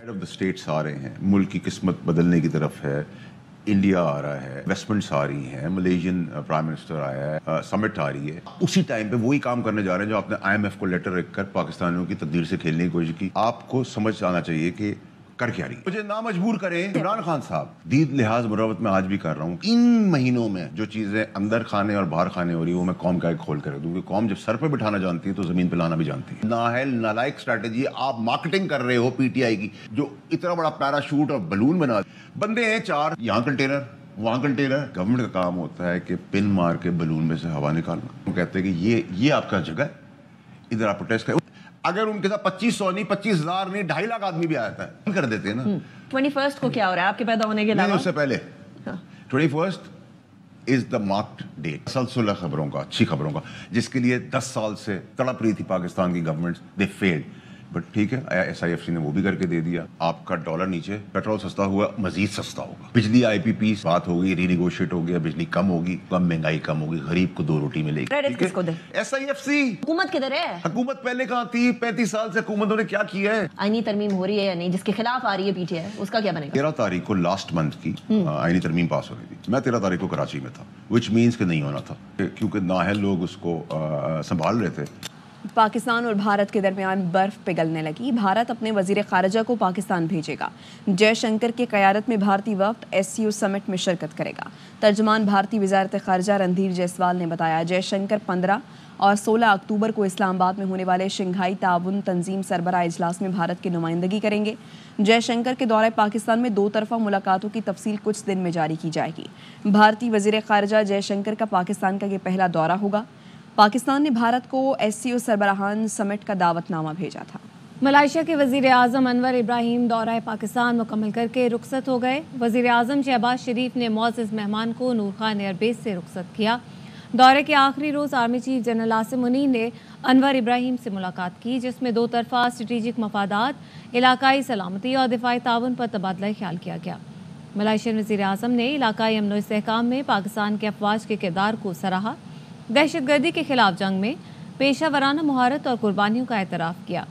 Head of the status آ رہے ہیں, ملک کی قسمت بدلنے کی طرف ہے, انڈیا آ رہا ہے, انویسٹمنٹس آ رہی ہیں, ملیشین پرائم منسٹر آیا ہے, سمٹ آ رہی ہے, اسی ٹائم پہ وہی کام کرنے جا رہے ہیں جو آپ نے IMF کو لیٹر لکھ کر پاکستانیوں کی تقدیر سے کھیلنے کی کوشش کی. آپ کو سمجھ آنا چاہیے کہ کر کیا رہی ہے. مجھے نہ مجبور کریں. عمران خان صاحب, دید لحاظ مروت میں آج بھی کر رہا ہوں, ان مہینوں میں جو چیزیں اندر کھانے اور باہر کھانے ہو رہی وہ میں قوم کا ایک کھول کر رکھ دوں, کیونکہ قوم جب سر پہ بٹھانا جانتی ہے تو زمین پہ لانا بھی جانتی ہے. نااہل نالائق اسٹریٹجی آپ مارکیٹنگ کر رہے ہو PTI کی, جو اتنا بڑا پیراشوٹ اور بلون بنا بندے ہیں 4, یہاں کنٹینر وہاں کنٹینر. گورنمنٹ کا کام ہوتا ہے کہ پن مار کے بلون میں سے ہوا نکالنا. وہ کہتے ہیں کہ یہ آپ کا جگہ ہے, ادھر آپ پروٹیسٹ کریں. اگر ان کے ساتھ 2500 نہیں 25,000 نہیں 2.5 لاکھ آدمی بھی آتا ہے, کر دیتے ہیں نا. 21 کو کیا ہو رہا ہے آپ کے پیدا ہونے کے علاوہ؟ اس سے پہلے 21 از دا مارکڈ ڈیٹ. تسلسل خبروں کا, اچھی خبروں کا, جس کے لیے 10 سال سے تڑپ رہی تھی پاکستان کی گورنمنٹ. دے فیلڈ, بٹ ٹھیک ہے, SIFC نے وہ بھی کر کے دے دیا. آپ کا ڈالر نیچے, پیٹرول سستا ہوا, مزید سستا ہوگا. بجلی IPP بات ہو گئی, ری نیگوشیٹ ہو گیا, بجلی کم ہوگی, کم مہنگائی کم ہوگی, غریب کو 2 روٹی ملے گی. کس کو دے؟ SIFC. حکومت کدھر ہے؟ حکومت پہلے کہاں تھی؟ 35 سال سے حکومتوں نے کیا کیا ہے؟ آئینی ترمیم ہو رہی ہے یا نہیں, جس کے خلاف آ رہی ہے PTI, اس کا کیا بنے گا؟ 13 تاریخ کو لاسٹ منتھ کی آئینی ترمیم پاس ہو رہی تھی. میں 13 تاریخ کو کراچی میں تھا, وچ مینس کہ نہیں ہونا تھا, کیونکہ نااہل لوگ اس کو سنبھال رہے تھے. پاکستان اور بھارت کے درمیان برف پگھلنے لگی. بھارت اپنے وزیر خارجہ کو پاکستان بھیجے گا. جے شنکر کی قیادت میں بھارتی وفد SCO سمٹ میں شرکت کرے گا. ترجمان بھارتی وزارت خارجہ رندھیر جیسوال نے بتایا, جے شنکر 15 اور 16 اکتوبر کو اسلام آباد میں ہونے والے شنگھائی تعاون تنظیم سربراہ اجلاس میں بھارت کی نمائندگی کریں گے. جے شنکر کے دورہ پاکستان میں 2 طرفہ ملاقاتوں کی تفصیل کچھ دن میں جاری کی جائے گی. بھارتی وزیر خارجہ جے شنکر کا پاکستان کا یہ پہلا دورہ ہوگا. پاکستان نے بھارت کو SCO سربراہان سمٹ کا دعوت نامہ بھیجا تھا. ملائیشیا کے وزیر اعظم انور ابراہیم دورہ پاکستان مکمل کر کے رخصت ہو گئے. وزیر اعظم شہباز شریف نے معزز مہمان کو نور خان ایئر بیس سے رخصت کیا. دورے کے آخری روز army chief general Asim Munir نے انور ابراہیم سے ملاقات کی, جس میں 2 طرفہ اسٹریٹجک مفادات, علاقائی سلامتی اور دفاعی تعاون پر تبادلہ خیال کیا گیا. ملائیشین وزیر اعظم نے علاقائی امن و استحکام میں پاکستان کے افواج کے کردار کو سراہا. دہشت گردی کے خلاف جنگ میں پیشہ ورانہ مہارت اور قربانیوں کا اعتراف کیا.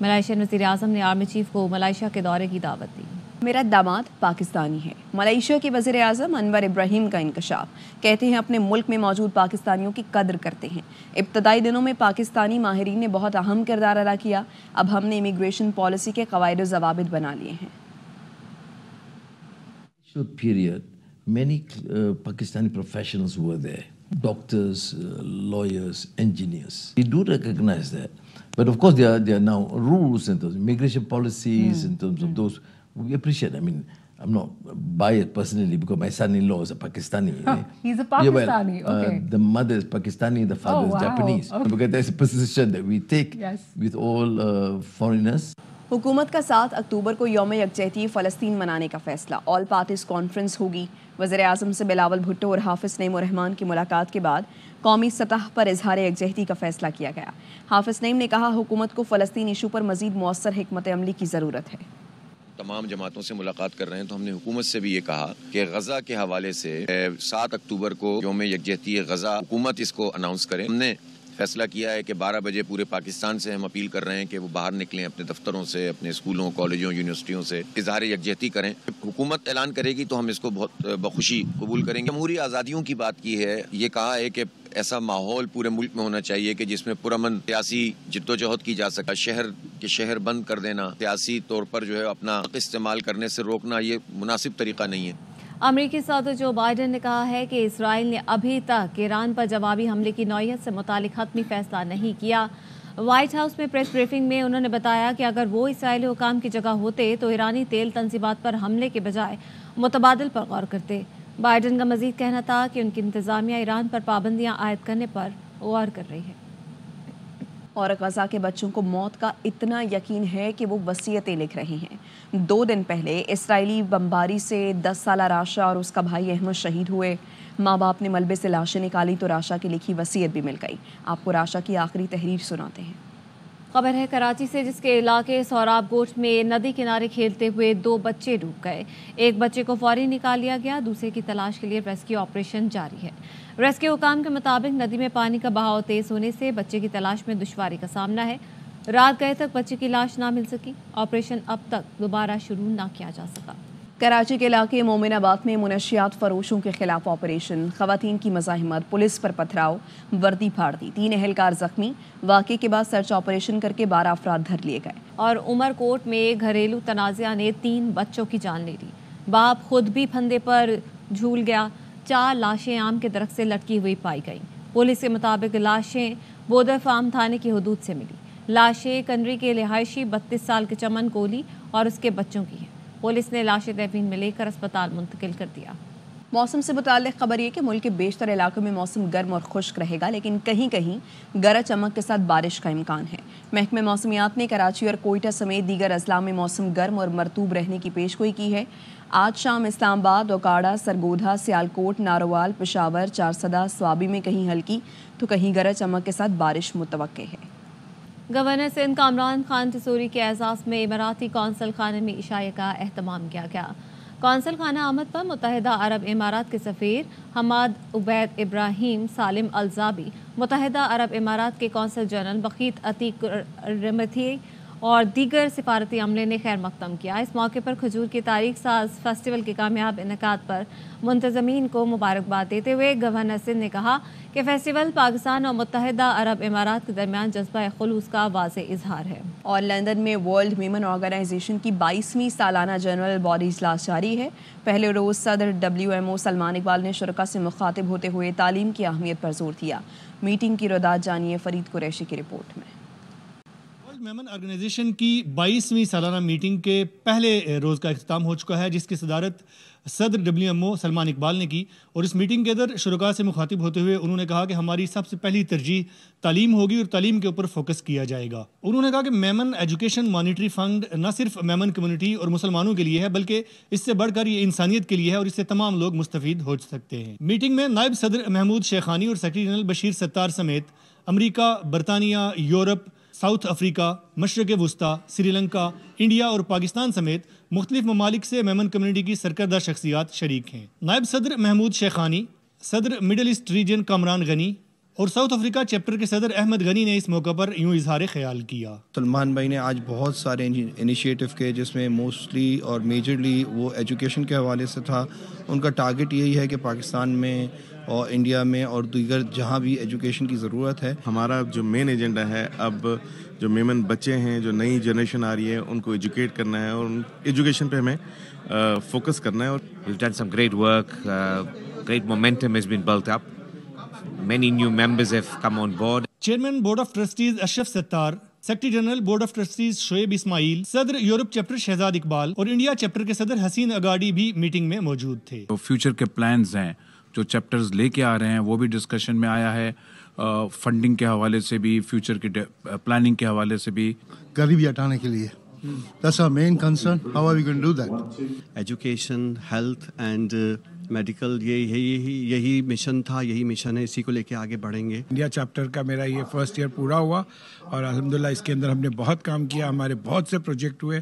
ملائیشین وزیر اعظم نے آرمی چیف کو ملائیشیا کے دورے کی دعوت دی. میرا داماد پاکستانی ہے. ملائیشیا کے وزیر اعظم انور ابراہیم کا انکشاف. کہتے ہیں اپنے ملک میں موجود پاکستانیوں کی قدر کرتے ہیں. ابتدائی دنوں میں پاکستانی ماہرین نے بہت اہم کردار ادا کیا. اب ہم نے امیگریشن پالیسی کے قواعد و ضوابط بنا لیے ہیں. Period, many Pakistani professionals were there. Doctors, lawyers, engineers. We do recognize that. But of course there are now rules in those immigration policies in terms of those. We appreciate. I mean, I'm not biased personally because my son-in-law is a Pakistani. He's a Pakistani, okay. The mother is Pakistani, the father is Japanese. Okay. Because there's a position that we take with all foreigners. حکومت کا 7 اکتوبر کو یوم یکجہتی فلسطین منانے کا فیصلہ. All parties conference ہوگی. وزیر اعظم سے بلاول بھٹو اور حافظ نعیم الرحمان کی ملاقات کے بعد قومی سطح پر اظہار یکجہتی کا فیصلہ کیا گیا. حافظ نعیم نے کہا حکومت کو فلسطین ایشو پر مزید مؤثر حکمت عملی کی ضرورت ہے. تمام جماعتوں سے ملاقات کر رہے ہیں تو ہم نے حکومت سے بھی یہ کہا کہ غزہ کے حوالے سے 7 اکتوبر کو یوم یکجہتی غزہ حکومت اس کو اناؤنس کرے. ہم نے فیصلہ کیا ہے کہ 12 بجے پورے پاکستان سے ہم اپیل کر رہے ہیں کہ وہ باہر نکلیں, اپنے دفتروں سے, اپنے اسکولوں, کالجوں, یونیورسٹیوں سے اظہار یکجہتی کریں. حکومت اعلان کرے گی تو ہم اس کو بہت بخوشی قبول کریں گے. جمہوری آزادیوں کی بات کی ہے, یہ کہا ہے کہ ایسا ماحول پورے ملک میں ہونا چاہیے کہ جس میں پرامن سیاسی جدوجہد کی جا سکے. شہر بند کر دینا, سیاسی طور پر جو ہے اپنا استعمال کرنے سے روکنا, یہ مناسب طریقہ نہیں ہے. امریکی صدر جو بائیڈن نے کہا ہے کہ اسرائیل نے ابھی تک ایران پر جوابی حملے کی نوعیت سے متعلق حتمی فیصلہ نہیں کیا. وائٹ ہاؤس میں پریس بریفنگ میں انہوں نے بتایا کہ اگر وہ اسرائیلی حکام کی جگہ ہوتے تو ایرانی تیل تنصیبات پر حملے کے بجائے متبادل پر غور کرتے. بائیڈن کا مزید کہنا تھا کہ ان کی انتظامیہ ایران پر پابندیاں عائد کرنے پر غور کر رہی ہے. اور غزہ کے بچوں کو موت کا اتنا یقین ہے کہ وہ وصیتیں لکھ رہے ہیں. 2 دن پہلے اسرائیلی بمباری سے 10 سالہ راشا اور اس کا بھائی احمد شہید ہوئے. ماں باپ نے ملبے سے لاشیں نکالی تو راشا کی لکھی وصیت بھی مل گئی. آپ کو راشا کی آخری تحریر سناتے ہیں. خبر ہے کراچی سے, جس کے علاقے سوراب گوٹھ میں ندی کنارے کھیلتے ہوئے 2 بچے ڈوب گئے. ایک بچے کو فوری نکال لیا گیا, دوسرے کی تلاش کے لیے ریسکیو آپریشن جاری ہے. ریسکیو حکام کے مطابق ندی میں پانی کا بہاؤ تیز ہونے سے بچے کی تلاش میں دشواری کا سامنا ہے. رات گئے تک بچے کی لاش نہ مل سکی، آپریشن اب تک دوبارہ شروع نہ کیا جا سکا۔ کراچی کے علاقے مومن آباد میں منشیات فروشوں کے خلاف آپریشن، خواتین کی مزاحمت، پولیس پر پتھراؤ، وردی پھاڑ دی، 3 اہلکار زخمی، واقعے کے بعد سرچ آپریشن کر کے 12 افراد دھر لیے گئے۔ اور عمر کوٹ میں گھریلو تنازعہ نے 3 بچوں کی جان لے لی، باپ خود بھی پھندے پر جھول گیا، 4 لاشیں آم کے درخت سے لٹکی ہوئی پائی گئیں۔ پولیس کے مطابق لاشیں بودر فارم تھانے کی حدود سے ملی، لاشیں کنری کے رہائشی 32 سال کے چمن کولی اور اس کے بچوں کی ہیں۔ پولیس نے لاشیں تحویل میں لے کر اسپتال منتقل کر دیا۔ موسم سے متعلق خبر یہ کہ ملک کے بیشتر علاقوں میں موسم گرم اور خشک رہے گا، لیکن کہیں کہیں گرج چمک کے ساتھ بارش کا امکان ہے۔ محکمہ موسمیات نے کراچی اور کوئٹہ سمیت دیگر اضلاع میں موسم گرم اور مرطوب رہنے کی پیشگوئی کی ہے۔ آج شام اسلام آباد، اوکاڑہ، سرگودھا، سیالکوٹ، ناروال، پشاور، چارسدہ، سوابی میں کہیں ہلکی تو کہیں گرج چمک کے ساتھ بارش متوقع ہے۔ گورنر سندھ کامران خان تسوری کے اعزاز میں اماراتی قونصل خانے میں عشاء کا اہتمام کیا گیا۔ قونصل خانہ آمد پر متحدہ عرب امارات کے سفیر حماد عبید ابراہیم سالم الزابی، متحدہ عرب امارات کے قونصل جنرل بخیت عتیق رمتھی اور دیگر سفارتی عملے نے خیر مقدم کیا۔ اس موقع پر کھجور کی تاریخ ساز فیسٹیول کے کامیاب انعقاد پر منتظمین کو مبارکباد دیتے ہوئے گورنر سندھ نے کہا کہ فیسٹیول پاکستان اور متحدہ عرب امارات کے درمیان جذبہ خلوص کا واضح اظہار ہے۔ اور لندن میں ورلڈ ویمن آرگنائزیشن کی 22ویں سالانہ جنرل باڈی اجلاس جاری ہے۔ پہلے روز صدر WMO سلمان اقبال نے شرکاء سے مخاطب ہوتے ہوئے تعلیم کی اہمیت پر زور دیا۔ میٹنگ کی روایت جانیے فرید قریشی کی رپورٹ میں۔ ورلڈ ویمن آرگنائزیشن کی 22ویں سالانہ میٹنگ کے پہلے روز کا اختتام ہو چکا ہے، جس کی صدارت صدر WMO سلمان اقبال نے کی، اور اس میٹنگ کے اندر شرکاء سے مخاطب ہوتے ہوئے انہوں نے کہا کہ ہماری سب سے پہلی ترجیح تعلیم ہوگی اور تعلیم کے اوپر فوکس کیا جائے گا۔ انہوں نے کہا کہ میمن ایجوکیشن مانیٹری فنڈ نہ صرف میمن کمیونٹی اور مسلمانوں کے لیے ہے بلکہ اس سے بڑھ کر یہ انسانیت کے لیے ہے اور اس سے تمام لوگ مستفید ہو سکتے ہیں۔ میٹنگ میں نائب صدر محمود شیخانی اور سیکرٹری جنرل بشیر ستار سمیت امریکہ، برطانیہ، یورپ، ساؤتھ افریقہ، مشرق وسطیٰ، سری لنکا، انڈیا اور پاکستان سمیت مختلف ممالک سے میمن کمیونٹی کی سرکردہ شخصیات شریک ہیں۔ نائب صدر محمود شیخانی، صدر مڈل ایسٹ ریجن کامران غنی اور ساؤتھ افریقہ چیپٹر کے صدر احمد غنی نے اس موقع پر یوں اظہار خیال کیا۔ سلمان بھائی نے آج بہت سارے انیشیٹو کیے جس میں موسٹلی اور میجرلی وہ ایجوکیشن کے حوالے سے تھا۔ ان کا ٹارگٹ یہی ہے کہ پاکستان میں اور انڈیا میں اور دیگر جہاں بھی ایجوکیشن کی ضرورت ہے۔ ہمارا جو مین ایجنڈا ہے، اب جو میمن بچے ہیں، جو نئی جنریشن آ رہی ہے، ان کو ایجوکیٹ کرنا ہے اور ایجوکیشن پہ ہمیں فوکس کرنا ہے۔ We've done some great work, great momentum has been built up. Many new members have come on board. Chairman board of trustees Ashraf Sattar, secretary general board of trustees Shoaib Ismail, صدر یورپ چیپٹر شہزاد اقبال اور India chapter کے صدر حسین اگاڑی بھی meeting میں موجود تھے۔ Future کے plans ہیں جو چیپٹرز لے کے آ رہے ہیں وہ بھی ڈسکشن میں آیا ہے، فنڈنگ کے حوالے سے بھی، فیوچر کے پلاننگ کے حوالے سے بھی۔ غریبی ہٹانے کے لیے That's our main concern. How are we going to do that? Education, health and medical یہی مشن تھا، یہی مشن ہے، اسی کو لے کے آگے بڑھیں گے۔ انڈیا چیپٹر کا میرا یہ فرسٹ ایئر پورا ہوا اور الحمدللہ اس کے اندر ہم نے بہت کام کیا، ہمارے بہت سے پروجیکٹ ہوئے۔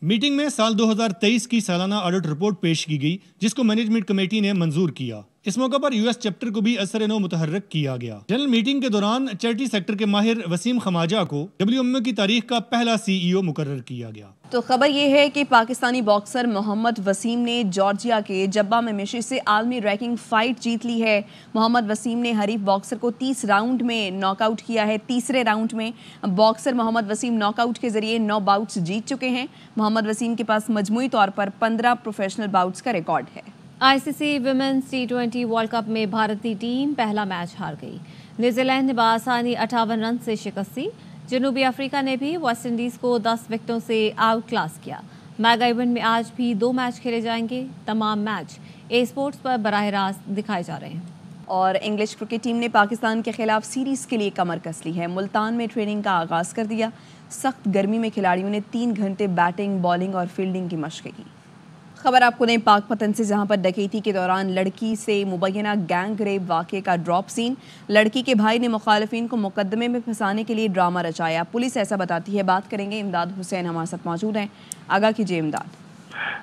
میٹنگ میں سال 2023 کی سالانہ آڈٹ رپورٹ پیش کی گئی جس کو مینجمنٹ کمیٹی نے منظور کیا۔ اس موقع پر US چیپٹر کو بھی اثر نو متحرک کیا گیا۔ جنرل میٹنگ کے دوران چیریٹی سیکٹر کے ماہر وسیم خماجہ کو WMO کی تاریخ کا پہلا CEO مقرر کیا گیا۔ تو خبر یہ ہے کہ پاکستانی باکسر محمد وسیم نے جارجیا کے جبہ میں مشی سے عالمی رینکنگ فائٹ جیت لی ہے۔ محمد وسیم نے حریف باکسر کو 30 راؤنڈ میں ناک آؤٹ کیا ہے۔ تیسرے راؤنڈ میں باکسر محمد وسیم ناک آؤٹ کے ذریعے 9 باؤٹس جیت چکے ہیں۔ محمد وسیم کے پاس مجموعی طور پر 15 پروفیشنل باؤٹس کا ریکارڈ ہے۔ ICC women's T20 world cup میں بھارتی ٹیم پہلا میچ ہار گئی۔ نیوزی لینڈ نے بآسانی 58 رن سے شکست دی۔ جنوبی افریقہ نے بھی ویسٹ انڈیز کو 10 وکٹوں سے آؤٹ کلاس کیا۔ میگا ایونٹ میں آج بھی 2 میچ کھیلے جائیں گے۔ تمام میچ اسپورٹس پر براہ راست دکھائے جا رہے ہیں۔ اور انگلش کرکٹ ٹیم نے پاکستان کے خلاف سیریز کے لیے کمر کس لی ہے۔ ملتان میں ٹریننگ کا آغاز کر دیا۔ سخت گرمی میں کھلاڑیوں نے 3 گھنٹے بیٹنگ، بالنگ اور فیلڈنگ کی مشقیں کی۔ خبر آپ کو دیں پاک پتن سے، جہاں پر ڈکیتی کے دوران لڑکی سے مبینہ گینگ ریپ واقعے کا ڈراپ سین۔ لڑکی کے بھائی نے مخالفین کو مقدمے میں پھنسانے کے لیے ڈرامہ رچایا، پولیس ایسا بتاتی ہے۔ بات کریں گے، امداد حسین ہمارے ساتھ موجود ہیں۔ آگاہ کیجیے امداد۔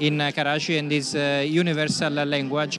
in Karachi and this universal language.